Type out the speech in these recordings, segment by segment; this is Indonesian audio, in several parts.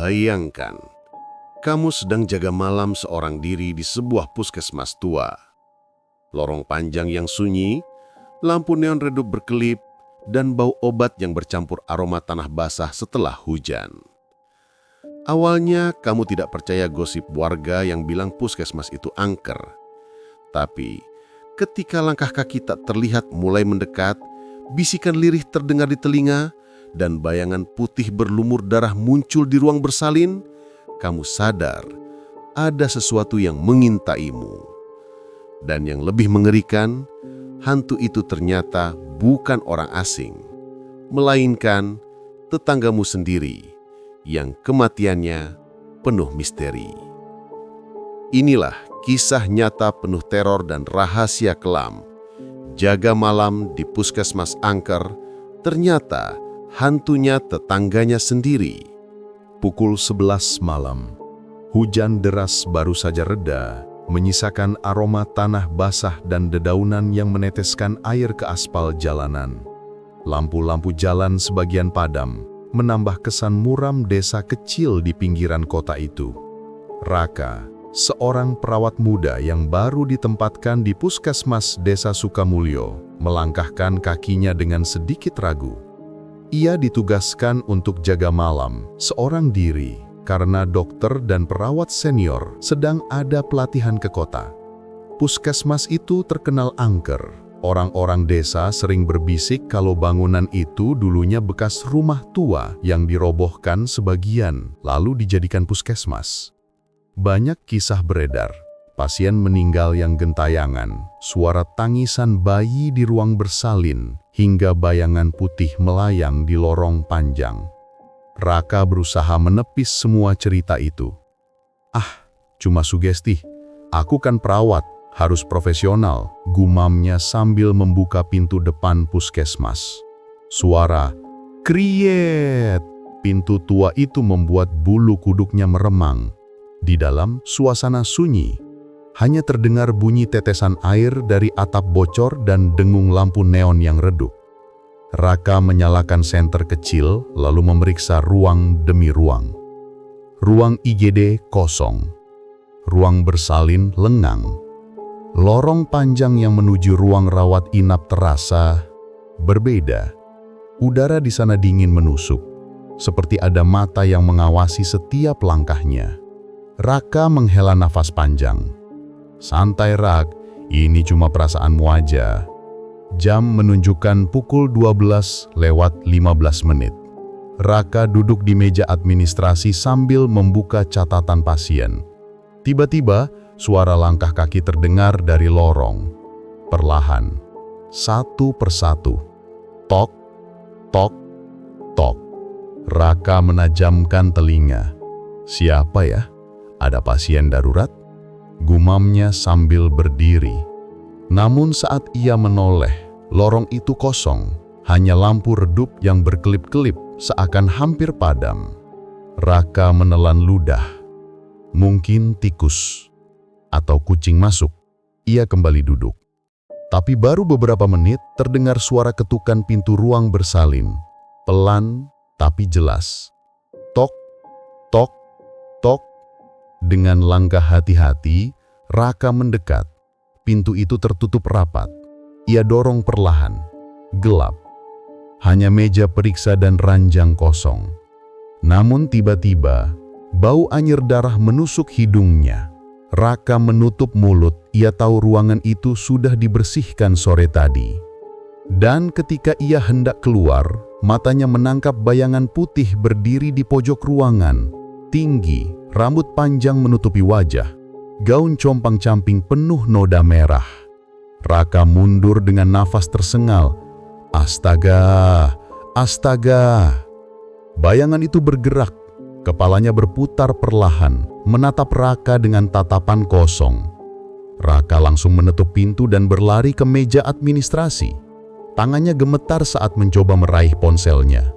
Bayangkan, kamu sedang jaga malam seorang diri di sebuah puskesmas tua. Lorong panjang yang sunyi, lampu neon redup berkelip, dan bau obat yang bercampur aroma tanah basah setelah hujan. Awalnya kamu tidak percaya gosip warga yang bilang puskesmas itu angker. Tapi ketika langkah kaki tak terlihat mulai mendekat, bisikan lirih terdengar di telinga, dan bayangan putih berlumur darah muncul di ruang bersalin, kamu sadar ada sesuatu yang mengintaimu. Dan yang lebih mengerikan, hantu itu ternyata bukan orang asing, melainkan tetanggamu sendiri yang kematiannya penuh misteri. Inilah kisah nyata penuh teror dan rahasia kelam. Jaga malam di puskesmas angker, ternyata hantunya tetangganya sendiri. Pukul 11 malam. Hujan deras baru saja reda, menyisakan aroma tanah basah dan dedaunan yang meneteskan air ke aspal jalanan. Lampu-lampu jalan sebagian padam, menambah kesan muram desa kecil di pinggiran kota itu. Raka, seorang perawat muda yang baru ditempatkan di puskesmas desa Sukamulyo, melangkahkan kakinya dengan sedikit ragu. Ia ditugaskan untuk jaga malam, seorang diri, karena dokter dan perawat senior sedang ada pelatihan ke kota. Puskesmas itu terkenal angker. Orang-orang desa sering berbisik kalau bangunan itu dulunya bekas rumah tua yang dirobohkan sebagian, lalu dijadikan puskesmas. Banyak kisah beredar, pasien meninggal yang gentayangan, suara tangisan bayi di ruang bersalin, hingga bayangan putih melayang di lorong panjang. Raka berusaha menepis semua cerita itu. Cuma sugesti. Aku kan perawat, harus profesional, gumamnya sambil membuka pintu depan puskesmas. Suara, kriet! Pintu tua itu membuat bulu kuduknya meremang. Di dalam suasana sunyi, hanya terdengar bunyi tetesan air dari atap bocor dan dengung lampu neon yang redup. Raka menyalakan senter kecil, lalu memeriksa ruang demi ruang. Ruang IGD kosong. Ruang bersalin lengang. Lorong panjang yang menuju ruang rawat inap terasa berbeda. Udara di sana dingin menusuk, seperti ada mata yang mengawasi setiap langkahnya. Raka menghela nafas panjang. Santai, Rak, ini cuma perasaanmu aja. Jam menunjukkan pukul 12 lewat 15 menit. Raka duduk di meja administrasi sambil membuka catatan pasien. Tiba-tiba, suara langkah kaki terdengar dari lorong. Perlahan, satu persatu. Tok, tok, tok. Raka menajamkan telinga. Siapa ya? Ada pasien darurat? Gumamnya sambil berdiri. Namun saat ia menoleh, lorong itu kosong, hanya lampu redup yang berkelip-kelip seakan hampir padam. Raka menelan ludah. Mungkin tikus atau kucing masuk. Ia kembali duduk. Tapi baru beberapa menit terdengar suara ketukan pintu ruang bersalin. Pelan tapi jelas. Tok, tok, tok. Dengan langkah hati-hati, Raka mendekat. Pintu itu tertutup rapat. Ia dorong perlahan. Gelap. Hanya meja periksa dan ranjang kosong. Namun tiba-tiba, bau anyir darah menusuk hidungnya. Raka menutup mulut. Ia tahu ruangan itu sudah dibersihkan sore tadi. Dan ketika ia hendak keluar, matanya menangkap bayangan putih berdiri di pojok ruangan. Tinggi, rambut panjang menutupi wajah. Gaun compang-camping penuh noda merah. Raka mundur dengan nafas tersengal. Astaga, astaga. Bayangan itu bergerak. Kepalanya berputar perlahan, menatap Raka dengan tatapan kosong. Raka langsung menutup pintu dan berlari ke meja administrasi. Tangannya gemetar saat mencoba meraih ponselnya.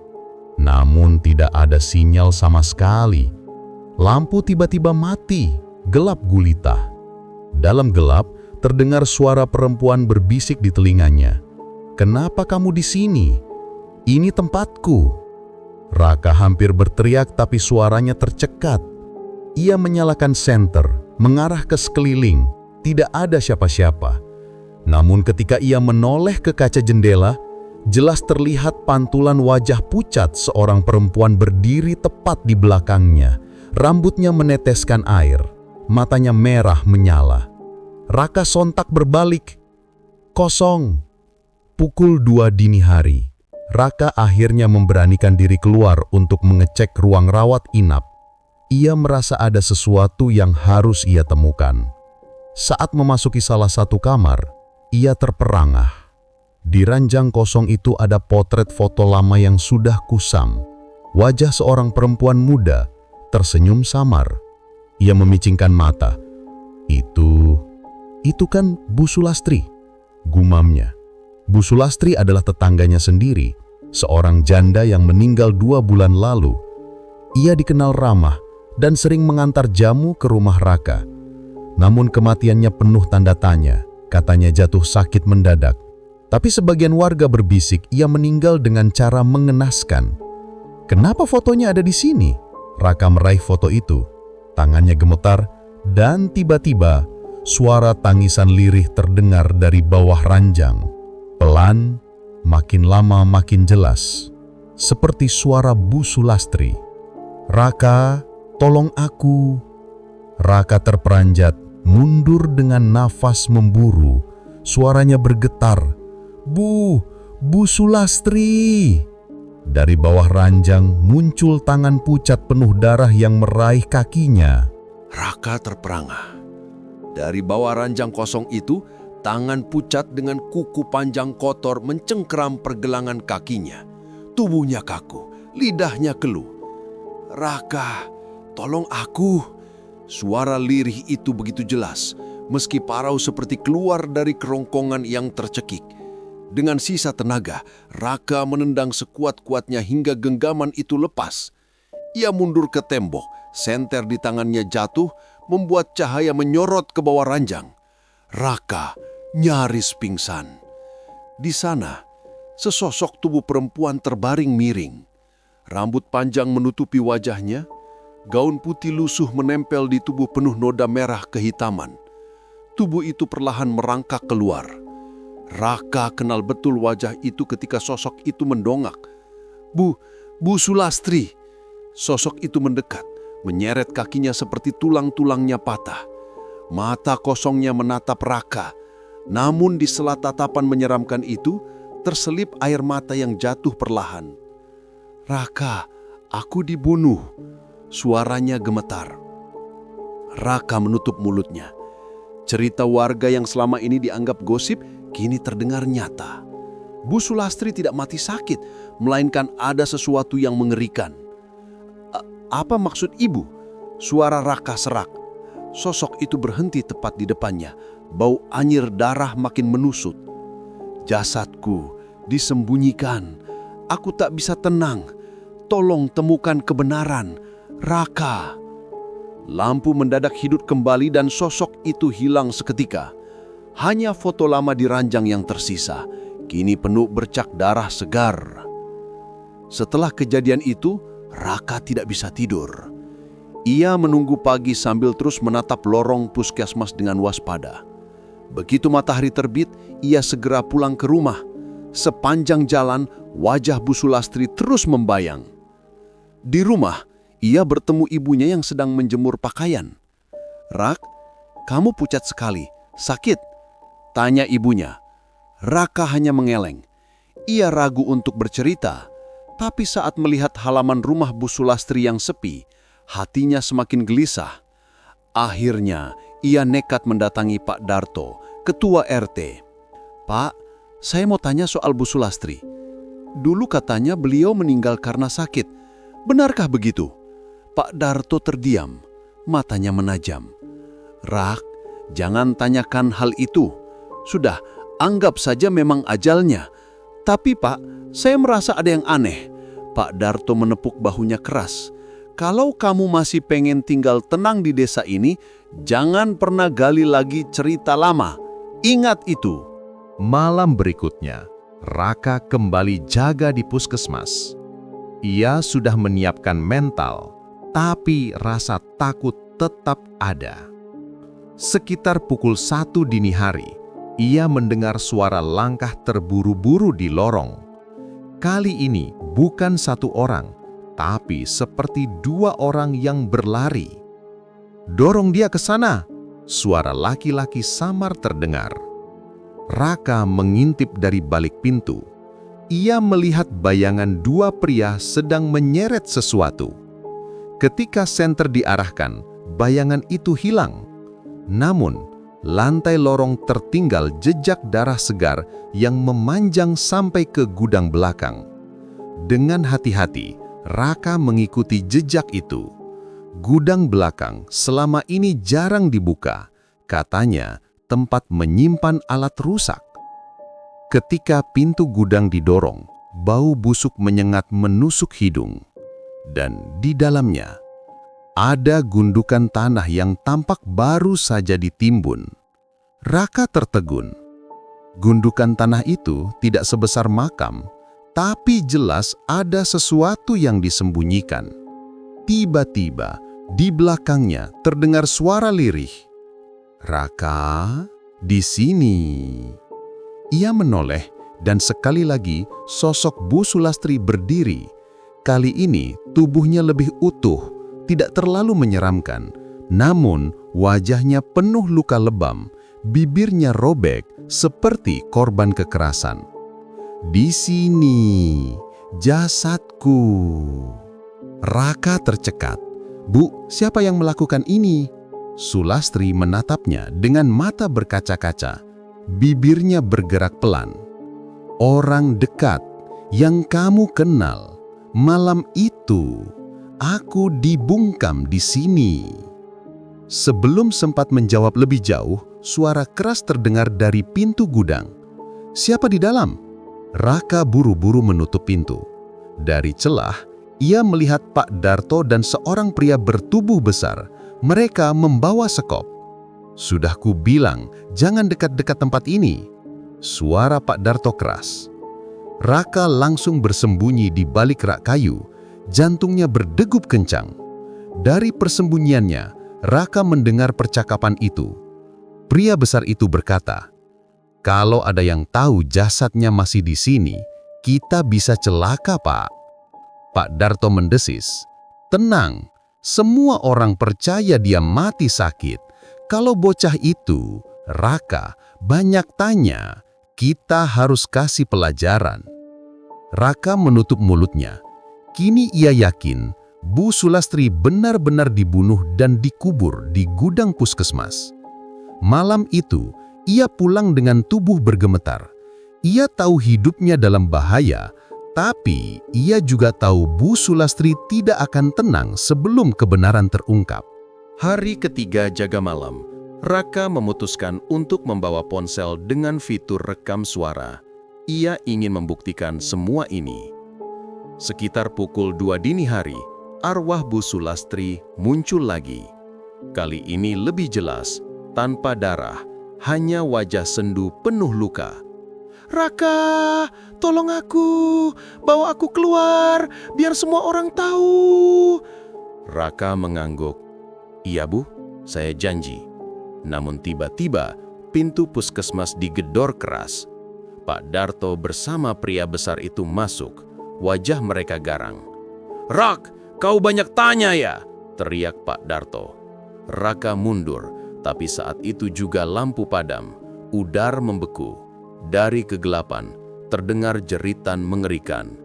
Namun tidak ada sinyal sama sekali. Lampu tiba-tiba mati. Gelap gulita. Dalam gelap, terdengar suara perempuan berbisik di telinganya. "Kenapa kamu di sini? Ini tempatku." Raka hampir berteriak tapi suaranya tercekat. Ia menyalakan senter, mengarah ke sekeliling. Tidak ada siapa-siapa. Namun ketika ia menoleh ke kaca jendela, jelas terlihat pantulan wajah pucat seorang perempuan berdiri tepat di belakangnya. Rambutnya meneteskan air, matanya merah menyala. Raka sontak berbalik. Kosong. Pukul 2 dini hari. Raka akhirnya memberanikan diri keluar untuk mengecek ruang rawat inap. Ia merasa ada sesuatu yang harus ia temukan. Saat memasuki salah satu kamar, ia terperangah. Di ranjang kosong itu ada potret foto lama yang sudah kusam. Wajah seorang perempuan muda tersenyum samar. Ia memicingkan mata. Itu kan Bu Sulastri, gumamnya. Bu Sulastri adalah tetangganya sendiri, seorang janda yang meninggal 2 bulan lalu. Ia dikenal ramah dan sering mengantar jamu ke rumah Raka. Namun kematiannya penuh tanda tanya, katanya jatuh sakit mendadak. Tapi sebagian warga berbisik ia meninggal dengan cara mengenaskan. Kenapa fotonya ada di sini? Raka meraih foto itu. Tangannya gemetar dan tiba-tiba suara tangisan lirih terdengar dari bawah ranjang. Pelan, makin lama makin jelas. Seperti suara Bu Sulastri. Raka, tolong aku. Raka terperanjat, mundur dengan nafas memburu. Suaranya bergetar. Bu Sulastri. Dari bawah ranjang muncul tangan pucat penuh darah yang meraih kakinya. Raka terperangah. Dari bawah ranjang kosong itu, tangan pucat dengan kuku panjang kotor mencengkeram pergelangan kakinya. Tubuhnya kaku, lidahnya keluh. Raka, tolong aku. Suara lirih itu begitu jelas, meski parau seperti keluar dari kerongkongan yang tercekik. Dengan sisa tenaga, Raka menendang sekuat-kuatnya hingga genggaman itu lepas. Ia mundur ke tembok, senter di tangannya jatuh, membuat cahaya menyorot ke bawah ranjang. Raka nyaris pingsan. Di sana, sesosok tubuh perempuan terbaring miring. Rambut panjang menutupi wajahnya, gaun putih lusuh menempel di tubuh penuh noda merah kehitaman. Tubuh itu perlahan merangkak keluar. Raka kenal betul wajah itu ketika sosok itu mendongak. Bu Sulastri. Sosok itu mendekat, menyeret kakinya seperti tulang-tulangnya patah. Mata kosongnya menatap Raka. Namun di sela tatapan menyeramkan itu, terselip air mata yang jatuh perlahan. Raka, aku dibunuh. Suaranya gemetar. Raka menutup mulutnya. Cerita warga yang selama ini dianggap gosip, kini terdengar nyata. Bu Sulastri tidak mati sakit, melainkan ada sesuatu yang mengerikan. Apa maksud ibu? Suara Raka serak. Sosok itu berhenti tepat di depannya. Bau anyir darah makin menusut. Jasadku disembunyikan. Aku tak bisa tenang. Tolong temukan kebenaran. Raka. Lampu mendadak hidup kembali dan sosok itu hilang seketika. Hanya foto lama di ranjang yang tersisa. Kini penuh bercak darah segar. Setelah kejadian itu, Raka tidak bisa tidur. Ia menunggu pagi sambil terus menatap lorong puskesmas dengan waspada. Begitu matahari terbit, ia segera pulang ke rumah. Sepanjang jalan, wajah Bu Sulastri terus membayang. Di rumah, ia bertemu ibunya yang sedang menjemur pakaian. Rak, kamu pucat sekali, sakit? Tanya ibunya. Raka hanya mengeleng. Ia ragu untuk bercerita, tapi saat melihat halaman rumah Bu Sulastri yang sepi, hatinya semakin gelisah. Akhirnya, ia nekat mendatangi Pak Darto, ketua RT. Pak, saya mau tanya soal Bu Sulastri. Dulu katanya beliau meninggal karena sakit. Benarkah begitu? Pak Darto terdiam, matanya menajam. Rak, jangan tanyakan hal itu. Sudah, anggap saja memang ajalnya. Tapi Pak, saya merasa ada yang aneh. Pak Darto menepuk bahunya keras. Kalau kamu masih pengen tinggal tenang di desa ini, jangan pernah gali lagi cerita lama. Ingat itu. Malam berikutnya, Raka kembali jaga di puskesmas. Ia sudah menyiapkan mental, tapi rasa takut tetap ada. Sekitar pukul 1 dini hari, ia mendengar suara langkah terburu-buru di lorong. Kali ini bukan satu orang, tapi seperti 2 orang yang berlari. "Dorong dia ke sana!" Suara laki-laki samar terdengar. Raka mengintip dari balik pintu. Ia melihat bayangan 2 pria sedang menyeret sesuatu. Ketika senter diarahkan, bayangan itu hilang. Namun, lantai lorong tertinggal jejak darah segar yang memanjang sampai ke gudang belakang. Dengan hati-hati, Raka mengikuti jejak itu. Gudang belakang selama ini jarang dibuka, katanya tempat menyimpan alat rusak. Ketika pintu gudang didorong, bau busuk menyengat menusuk hidung. Dan di dalamnya, ada gundukan tanah yang tampak baru saja ditimbun. Raka tertegun. Gundukan tanah itu tidak sebesar makam, tapi jelas ada sesuatu yang disembunyikan. Tiba-tiba, di belakangnya terdengar suara lirih. "Raka, di sini." Ia menoleh dan sekali lagi sosok Bu Sulastri berdiri. Kali ini tubuhnya lebih utuh, tidak terlalu menyeramkan. Namun wajahnya penuh luka lebam, bibirnya robek seperti korban kekerasan. "Di sini, jasadku." Raka tercekat. "Bu, siapa yang melakukan ini?" Sulastri menatapnya dengan mata berkaca-kaca. Bibirnya bergerak pelan. "Orang dekat yang kamu kenal. Malam itu, aku dibungkam di sini." Sebelum sempat menjawab lebih jauh, suara keras terdengar dari pintu gudang. "Siapa di dalam?" Raka buru-buru menutup pintu. Dari celah, ia melihat Pak Darto dan seorang pria bertubuh besar. Mereka membawa sekop. "Sudah kubilang, jangan dekat-dekat tempat ini." Suara Pak Darto keras. Raka langsung bersembunyi di balik rak kayu. Jantungnya berdegup kencang. Dari persembunyiannya, Raka mendengar percakapan itu. Pria besar itu berkata, "Kalau ada yang tahu jasadnya masih di sini, kita bisa celaka, Pak." Pak Darto mendesis, "Tenang, semua orang percaya dia mati sakit. Kalau bocah itu, Raka, banyak tanya, kita harus kasih pelajaran." Raka menutup mulutnya. Kini ia yakin Bu Sulastri benar-benar dibunuh dan dikubur di gudang puskesmas. Malam itu, ia pulang dengan tubuh bergemetar. Ia tahu hidupnya dalam bahaya, tapi ia juga tahu Bu Sulastri tidak akan tenang sebelum kebenaran terungkap. Hari ketiga jaga malam, Raka memutuskan untuk membawa ponsel dengan fitur rekam suara. Ia ingin membuktikan semua ini. Sekitar pukul 2 dini hari, arwah Bu Sulastri muncul lagi. Kali ini lebih jelas, tanpa darah, hanya wajah sendu penuh luka. "Raka, tolong aku, bawa aku keluar, biar semua orang tahu." Raka mengangguk. "Iya Bu, saya janji." Namun tiba-tiba, pintu puskesmas digedor keras. Pak Darto bersama pria besar itu masuk. Wajah mereka garang. "Rak, kau banyak tanya ya?" teriak Pak Darto. Raka mundur, tapi saat itu juga lampu padam. Udara membeku. Dari kegelapan, terdengar jeritan mengerikan.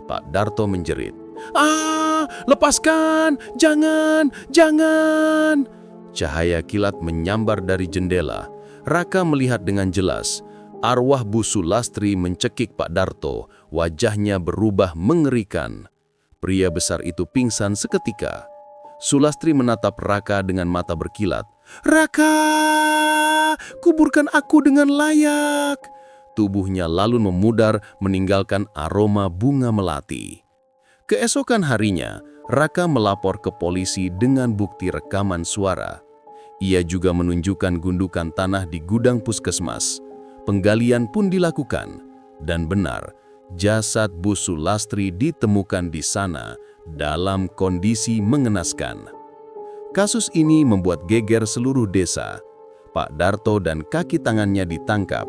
Pak Darto menjerit, "Ah, lepaskan! Jangan! Jangan!" Cahaya kilat menyambar dari jendela. Raka melihat dengan jelas. Arwah Bu Sulastri mencekik Pak Darto. Wajahnya berubah mengerikan. Pria besar itu pingsan seketika. Sulastri menatap Raka dengan mata berkilat. "Raka, kuburkan aku dengan layak." Tubuhnya lalu memudar meninggalkan aroma bunga melati. Keesokan harinya, Raka melapor ke polisi dengan bukti rekaman suara. Ia juga menunjukkan gundukan tanah di gudang puskesmas. Penggalian pun dilakukan. Dan benar, jasad Bu Sulastri ditemukan di sana dalam kondisi mengenaskan. Kasus ini membuat geger seluruh desa. Pak Darto dan kaki tangannya ditangkap.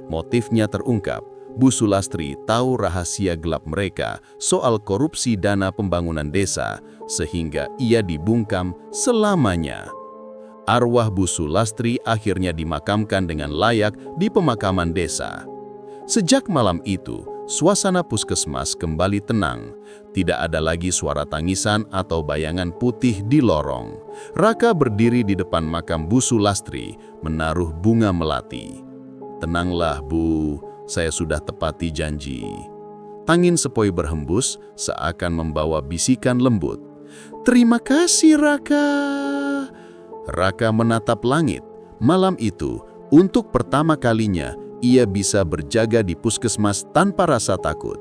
Motifnya terungkap. Bu Sulastri tahu rahasia gelap mereka soal korupsi dana pembangunan desa, sehingga ia dibungkam selamanya. Arwah Bu Sulastri akhirnya dimakamkan dengan layak di pemakaman desa. Sejak malam itu, suasana puskesmas kembali tenang. Tidak ada lagi suara tangisan atau bayangan putih di lorong. Raka berdiri di depan makam Bu Sulastri, menaruh bunga melati. "Tenanglah, Bu, saya sudah tepati janji." Angin sepoi berhembus, seakan membawa bisikan lembut. "Terima kasih, Raka." Raka menatap langit. Malam itu, untuk pertama kalinya, ia bisa berjaga di puskesmas tanpa rasa takut.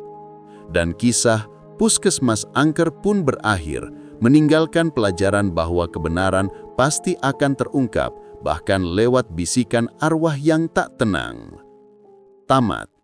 Dan kisah Puskesmas Angker pun berakhir, meninggalkan pelajaran bahwa kebenaran pasti akan terungkap, bahkan lewat bisikan arwah yang tak tenang. Tamat.